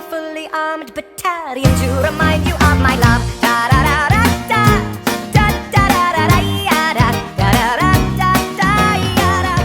a fully armed battalion to remind you of my love. Da da da da da da da da da da ya da da da da da da ya da.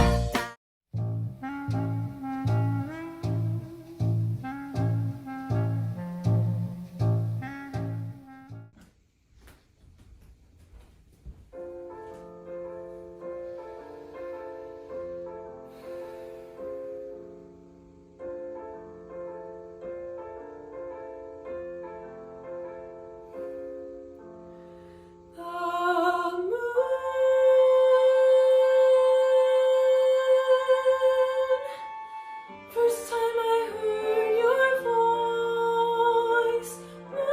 First time I heard your voice, moonlight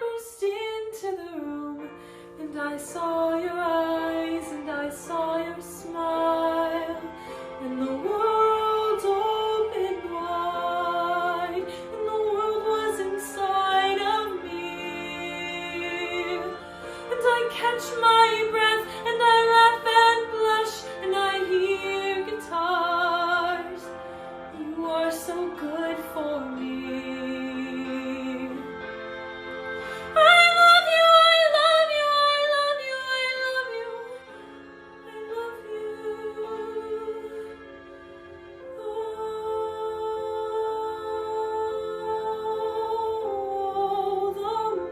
burst into the room, and I saw your eyes, and I saw your smile, and the world opened wide, and the world was inside of me, and I catch my breath, and I laugh and blush, and I hear guitars. You are so good for me. I love you, I love you, I love you, I love you, I love you. Oh, the moon.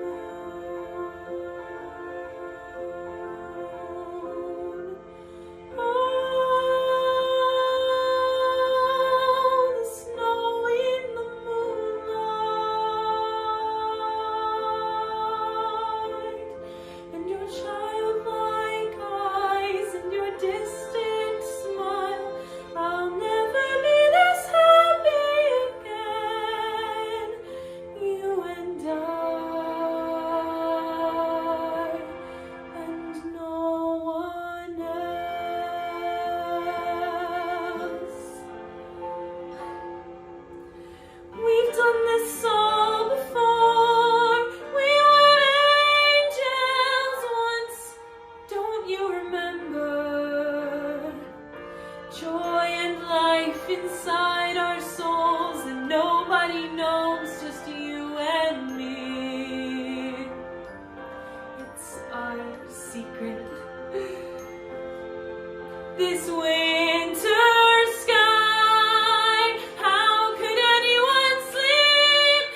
Oh, the snow in the moonlight, and your childlike eyes, and your distant smile. I'll never be this happy again, you and no one else. We've done this all before. We were angels once. Don't you remember? Joy and life inside our souls, and nobody knows, just you and me. It's our secret. This winter sky, how could anyone sleep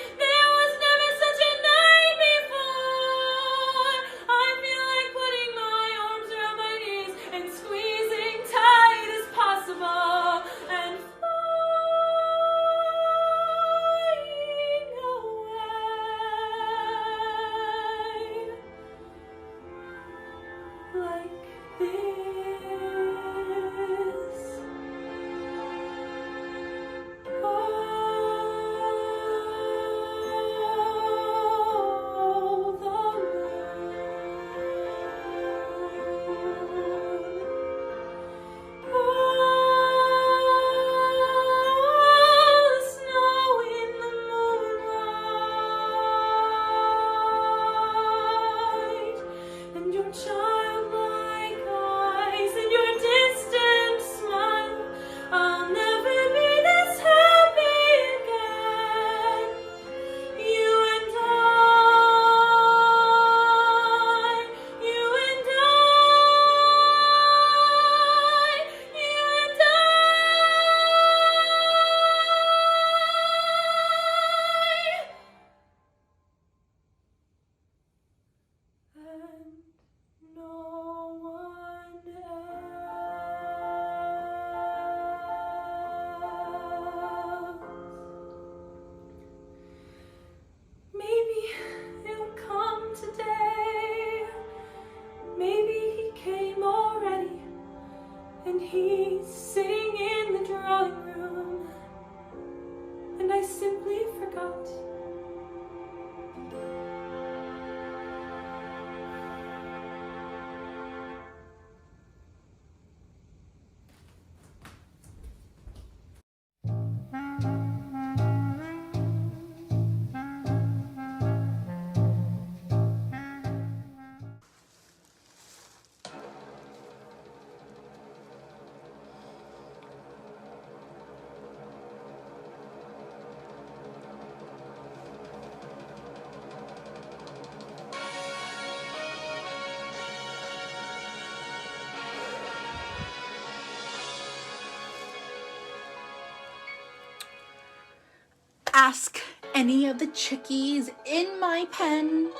Ask any of the chickies in my pen.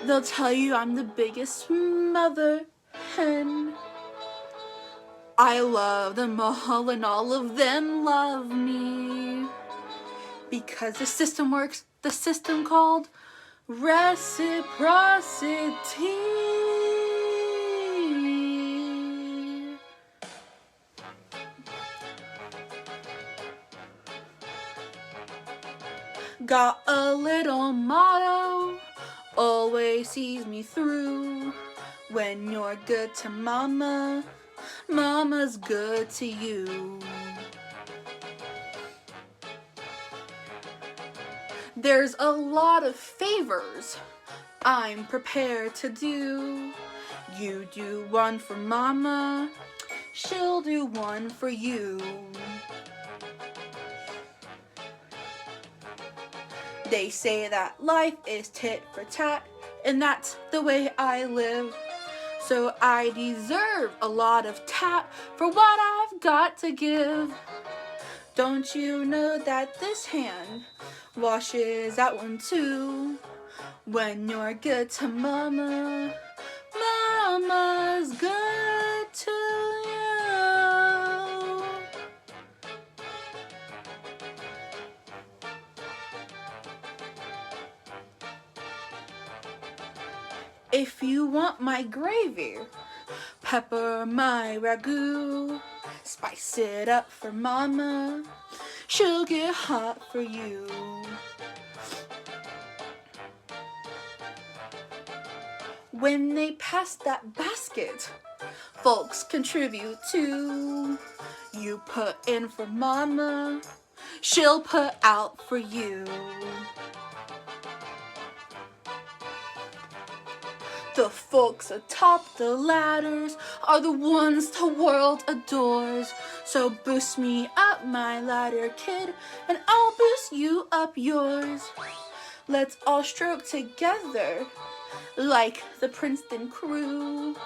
They'll tell you I'm the biggest mother hen. I love them all and all of them love me. Because the system works, the system called reciprocity. Got a little motto, always sees me through. When you're good to mama, mama's good to you. There's a lot of favors I'm prepared to do. You do one for mama, she'll do one for you. They say that life is tit for tat, and that's the way I live. So I deserve a lot of tat for what I've got to give. Don't you know that this hand washes that one too? When you're good to mama, mama's good to you. If you want my gravy, pepper my ragu, spice it up for mama, she'll get hot for you. When they pass that basket, folks contribute too. You put in for mama, she'll put out for you. The folks atop the ladders are the ones the world adores. So boost me up my ladder, kid, and I'll boost you up yours. Let's all stroke together like the Princeton crew.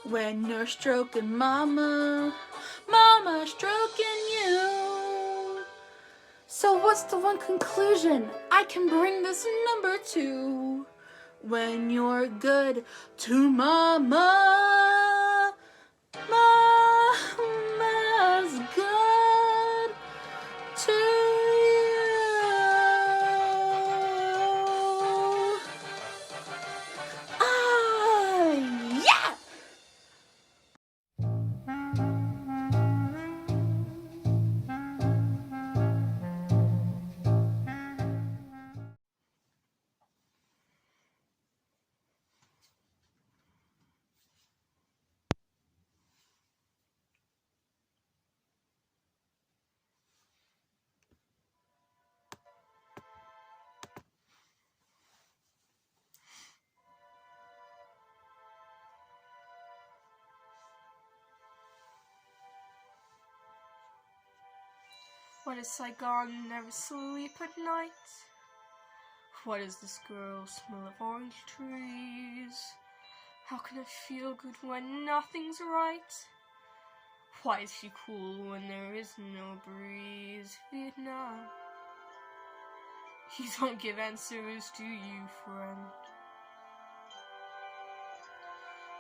When you're stroking mama, mama stroking you. So what's the one conclusion I can bring this number to? When you're good to mama, mama's good to you. Ah, yeah! Why does Saigon never sleep at night? Why does this girl smell of orange trees? How can I feel good when nothing's right? Why is she cool when there is no breeze? Vietnam. You don't give answers, do you, friend?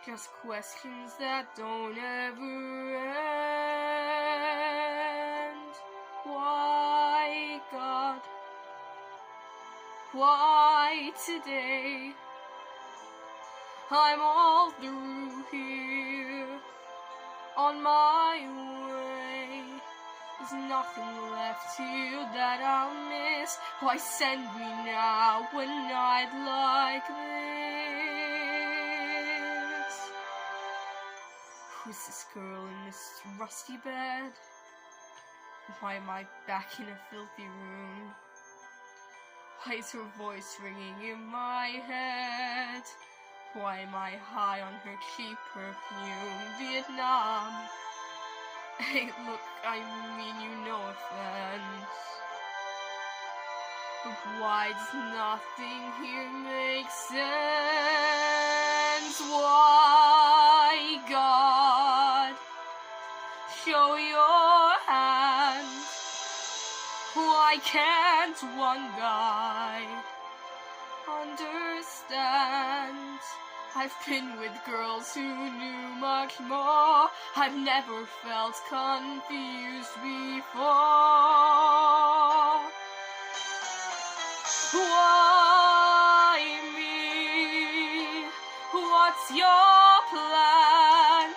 Just questions that don't ever end. Why, God? Why today? I'm all through here, on my way. There's nothing left here that I'll miss. Why send me now when I'd like this? Who's this girl in this rusty bed? Why am I back in a filthy room? Why is her voice ringing in my head? Why am I high on her cheap perfume? Vietnam. Hey, look, I mean you no offense. But why does nothing here make sense? Why, God, show your hand? Why Why can't one guy understand? I've been with girls who knew much more. I've never felt confused before. Why me? What's your plan?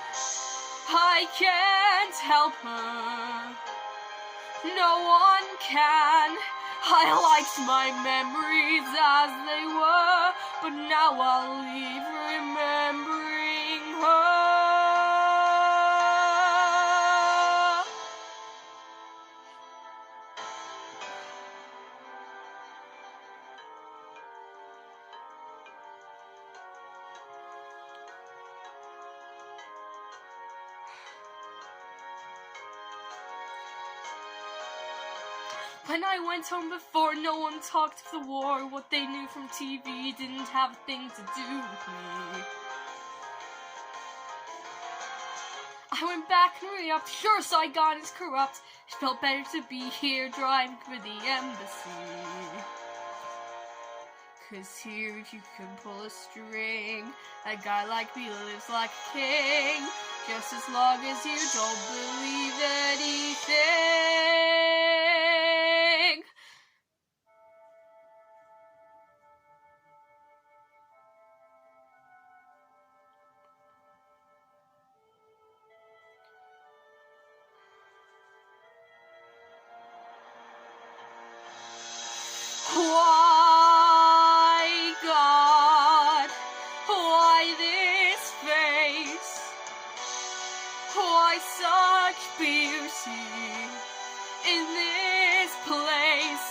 I can't help her. No one can. I liked my memories as they were, but now I'll leave remembering her. When I went home before, no one talked of the war. What they knew from TV didn't have a thing to do with me. I went back and re-upped. Sure, Saigon is corrupt. It felt better to be here driving for the embassy. 'Cause here you can pull a string. A guy like me lives like a king. Just as long as you don't believe anything. Why, God? Why this face? Why such beauty in this place?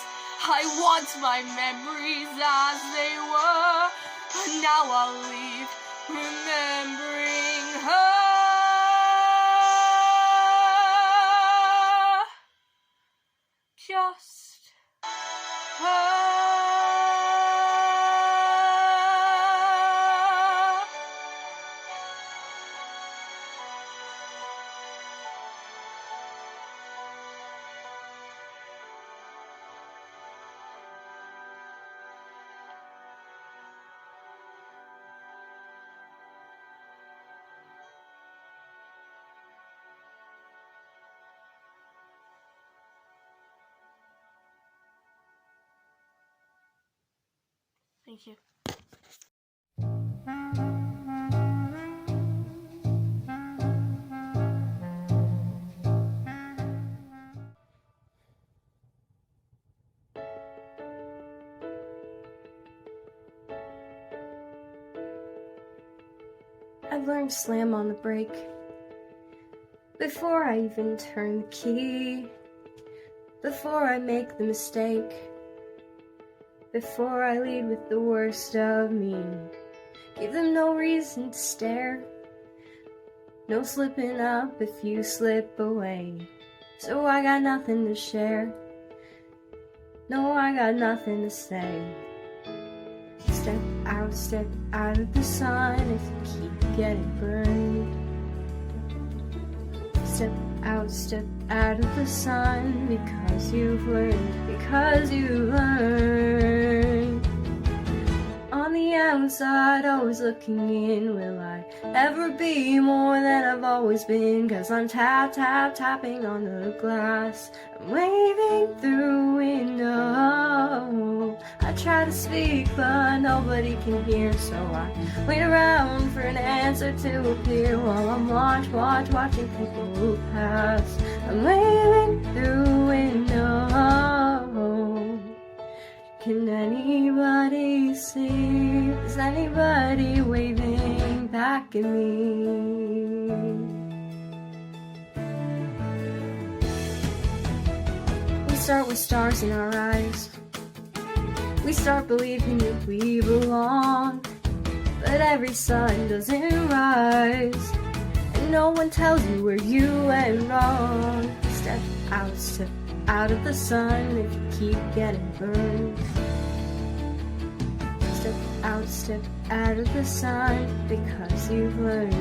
I want my memories as they were, but now I'll leave remembering her. Just her. Thank you. I've learned to slam on the brake before I even turn the key, before I make the mistake, before I lead with the worst of me. Give them no reason to stare, no slipping up if you slip away. So I got nothing to share, no, I got nothing to say. Step out of the sun if you keep getting burned. Step out of the sun because you've learned. On the outside, always looking in, will I ever be more than I've always been? 'Cause I'm tapping on the glass, I'm waving through window. I try to speak but nobody can hear, so I wait around for an answer to appear while I'm watching people pass. I'm waving through window. Can anybody see? Is anybody waving back at me? We start with stars in our eyes. We start believing that we belong, but every sun doesn't rise, and no one tells you where you went wrong. Step out of the sun if you keep getting burned. Step out of the sun because you've learned.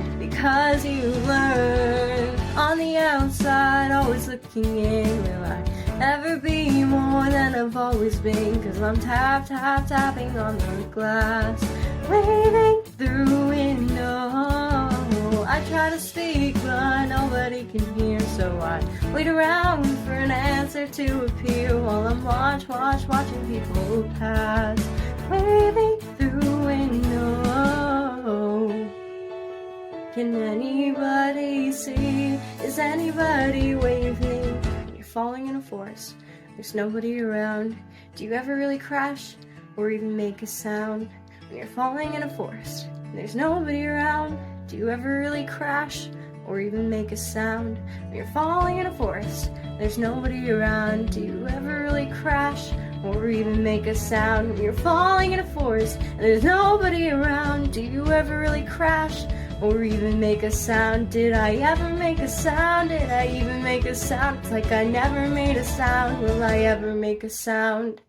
On the outside, always looking in, will I ever be more than than I've always been, 'cause I'm tapping on the glass, waving through the window. I try to speak, but nobody can hear, so I wait around for an answer to appear while I'm watching people pass, waving through the window. Can anybody see? Is anybody waving? You're falling in a forest, there's nobody around. Do you ever really crash or even make a sound? When you're falling in a forest, there's nobody around. Do you ever really crash or even make a sound? When you're falling in a forest, there's nobody around. Do you ever really crash or even make a sound? When you're falling in a forest and there's nobody around. Do you ever really crash or even make a sound? Did I ever make a sound? Did I even make a sound? It's like I never made a sound. Will I ever make a sound?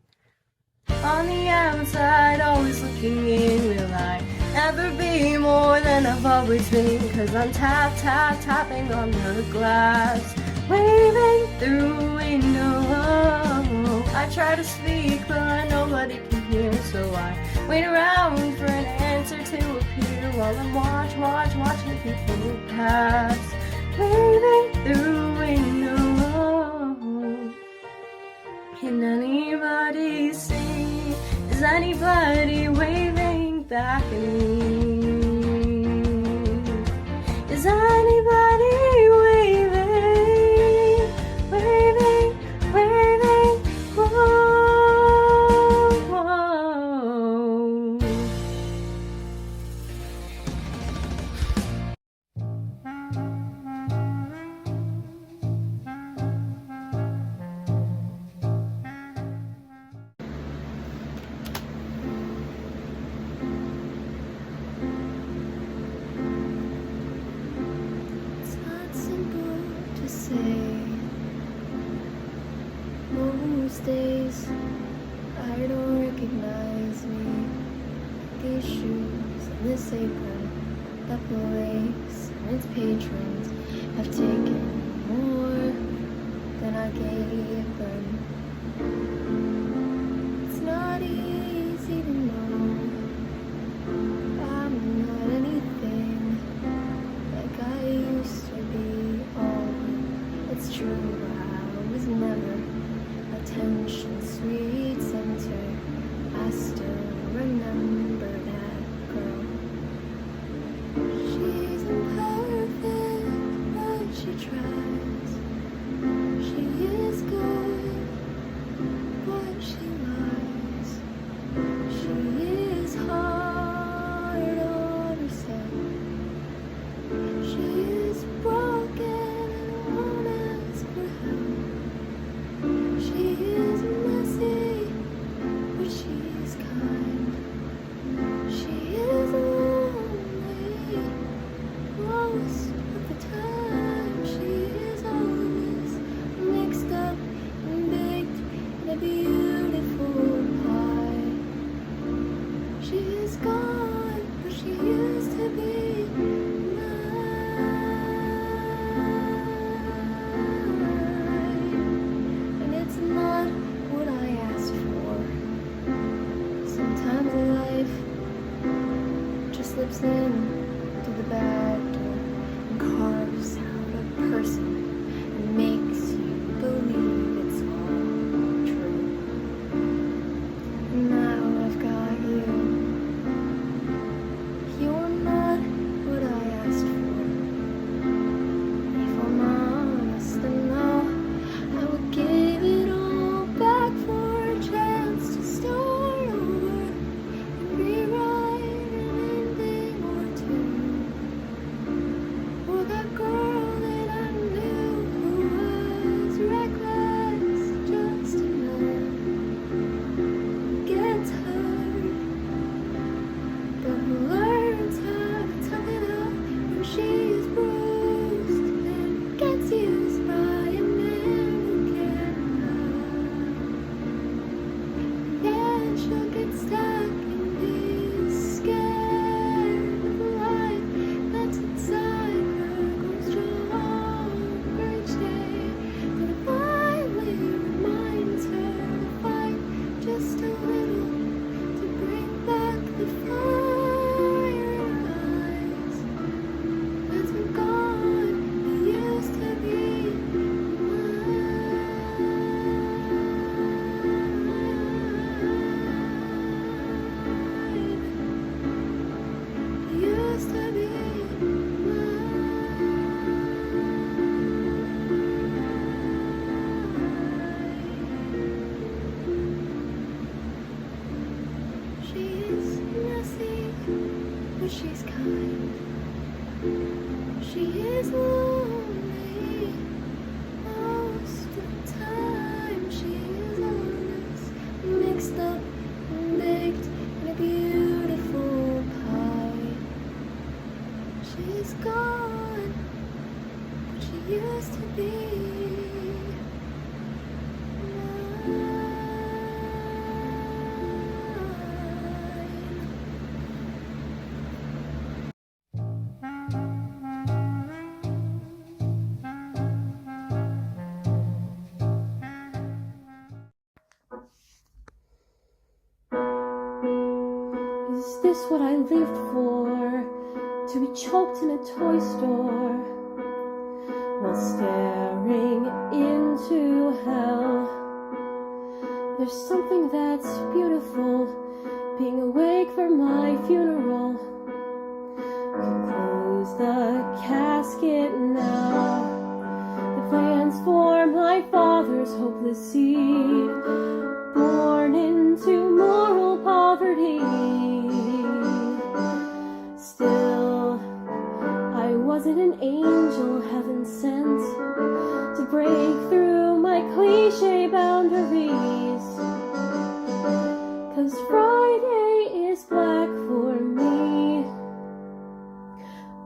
On the outside, always looking in. Will I ever be more than I've always been? 'Cause I'm tapping on the glass, waving through the window. I try to speak, but nobody can hear, so I wait around for an answer to appear while I'm watching people pass, waving through the window. Can anybody see? Is anybody waving back at me? Is anybody waving, waving, whoa, whoa. It's not simple to say. Most days I don't recognize me. These shoes and this apron, that place and its patrons have taken more than I gave them. It's not easy to know I'm not anything like I used to be. Oh, it's true, I was never attention sweet center. I still remember that girl. She's imperfect, but she tries. She is good, but she lies. She is hard on herself. She is broken and won't ask for help. She is messy, but she is kind. She is lonely most of the time. She is always mixed up and baked in a beautiful pie. She is gone, but she used to be mine. And it's not what I asked for. Sometimes life just slips in to the back door and carves out a person and makes you believe it's all true. And now I've got you. You're not what I asked for. If I'm honest, then no, I would give it all back for a chance to start over and rewrite an ending or Is this what I lived for? To be choked in a toy store while staring into hell. There's something that's beautiful, being awake for my funeral. Close the casket now. The plans for my father's hopeless seed, born into moral poverty. Still, I wasn't an angel heaven sent to break through my cliche boundaries. 'Cause Friday is black for me.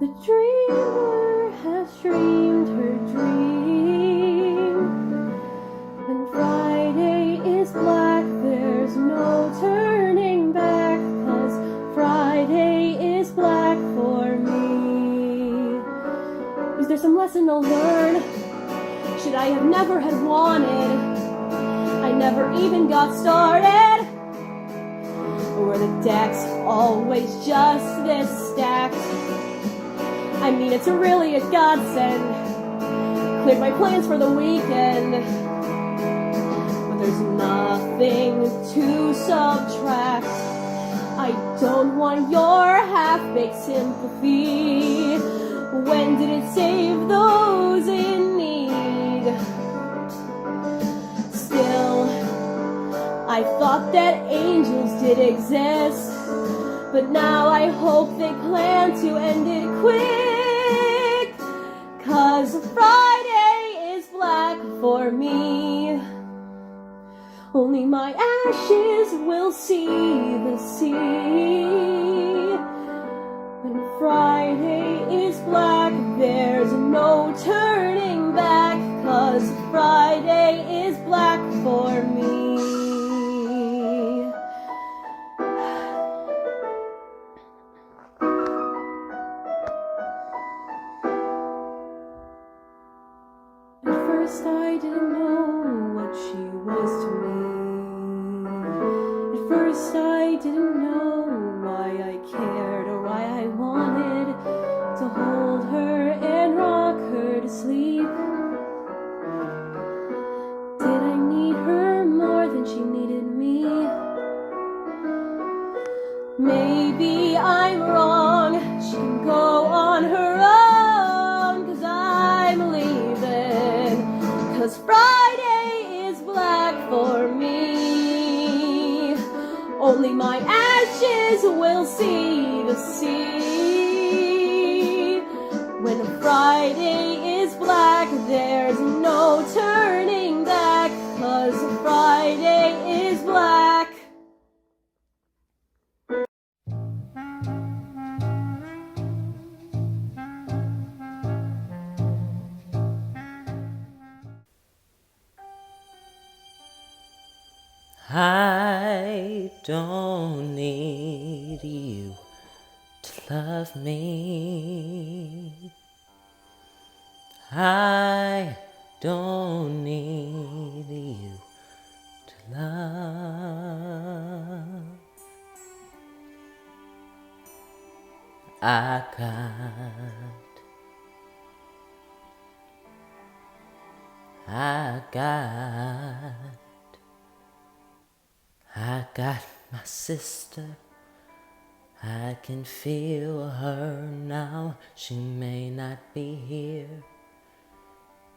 The dreamer has dreamed her dream. When Friday is black, there's no turning back. 'Cause Friday is black for me. Is there some lesson to learn? Should I have never had wanted? I never even got started. Or were the decks always just this stacked? I mean, it's really a godsend. Cleared my plans for the weekend. But there's nothing to subtract. I don't want your half-baked sympathy. When did it save those in need? Still, I thought that angels did exist, but now I hope they plan to end it quick. 'Cause Friday is black for me. Only my ashes will see the sea. When Friday is black, there's no turning back. 'Cause Friday is black for me. First I didn't know what she was to me. At first I didn't know why I cared or why I wanted to hold her and rock her to sleep. Did I need her more than she needed me? Maybe I'm wrong, she can go on her own, 'cause I'm leaving. 'Cause Friday is black for me. Only my ashes will see the sea. When Friday is black, there's no turning back. 'Cause Friday is black. I don't need you to love me. I don't need you to love. I got my sister. I can feel her now. She may not be here,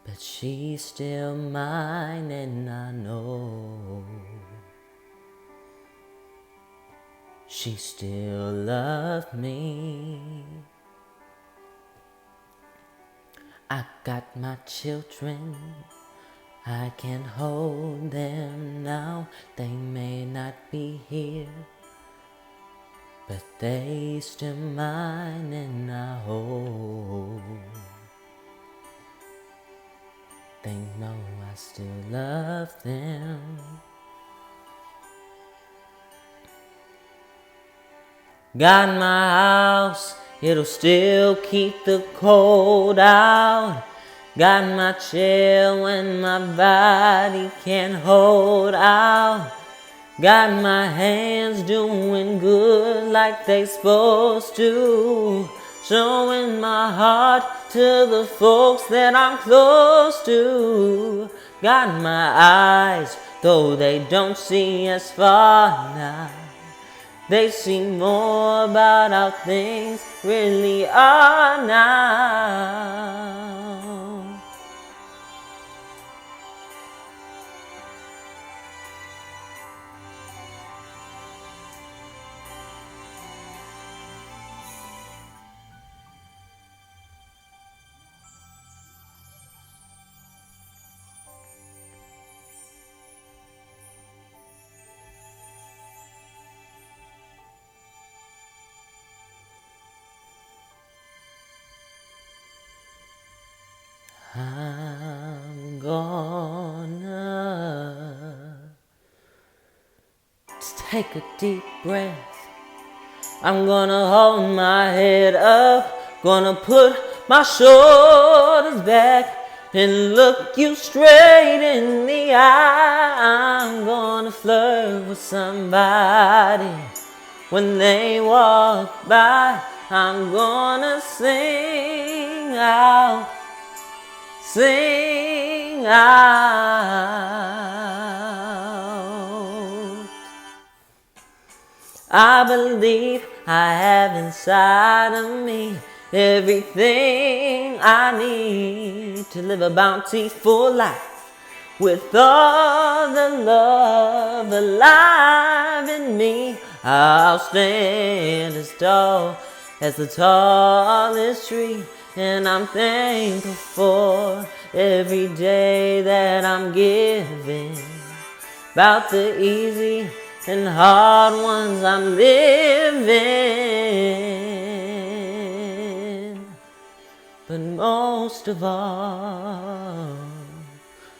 but she's still mine, and I know she still loves me. I got my children. I can hold them now. They may not be here, but they still mine, and I hope they know I still love them. Got my house, it'll still keep the cold out. Got my chair when my body can't hold out. Got my hands doing good like they supposed to. Showing my heart to the folks that I'm close to. Got my eyes, though they don't see as far now. They see more about how things really are now. I'm gonna just take a deep breath. I'm gonna hold my head up, gonna put my shoulders back and look you straight in the eye. I'm gonna flirt with somebody when they walk by. I'm gonna sing out. Sing out. I believe I have inside of me everything I need to live a bountiful life with all the love alive in me. I'll stand as tall as the tallest tree, and I'm thankful for every day that I'm given. About the easy and hard ones I'm living. But most of all,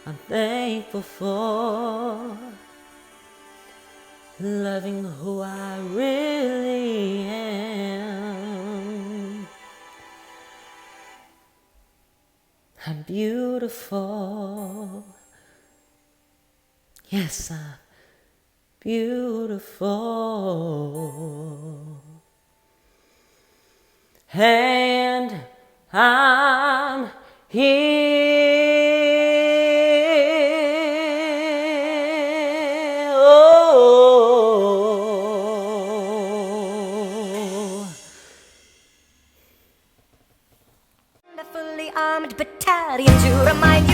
I'm thankful for loving who I really am. I'm beautiful. Yes, I'm beautiful. And I'm here. Oh. The fully armed battalion to remind you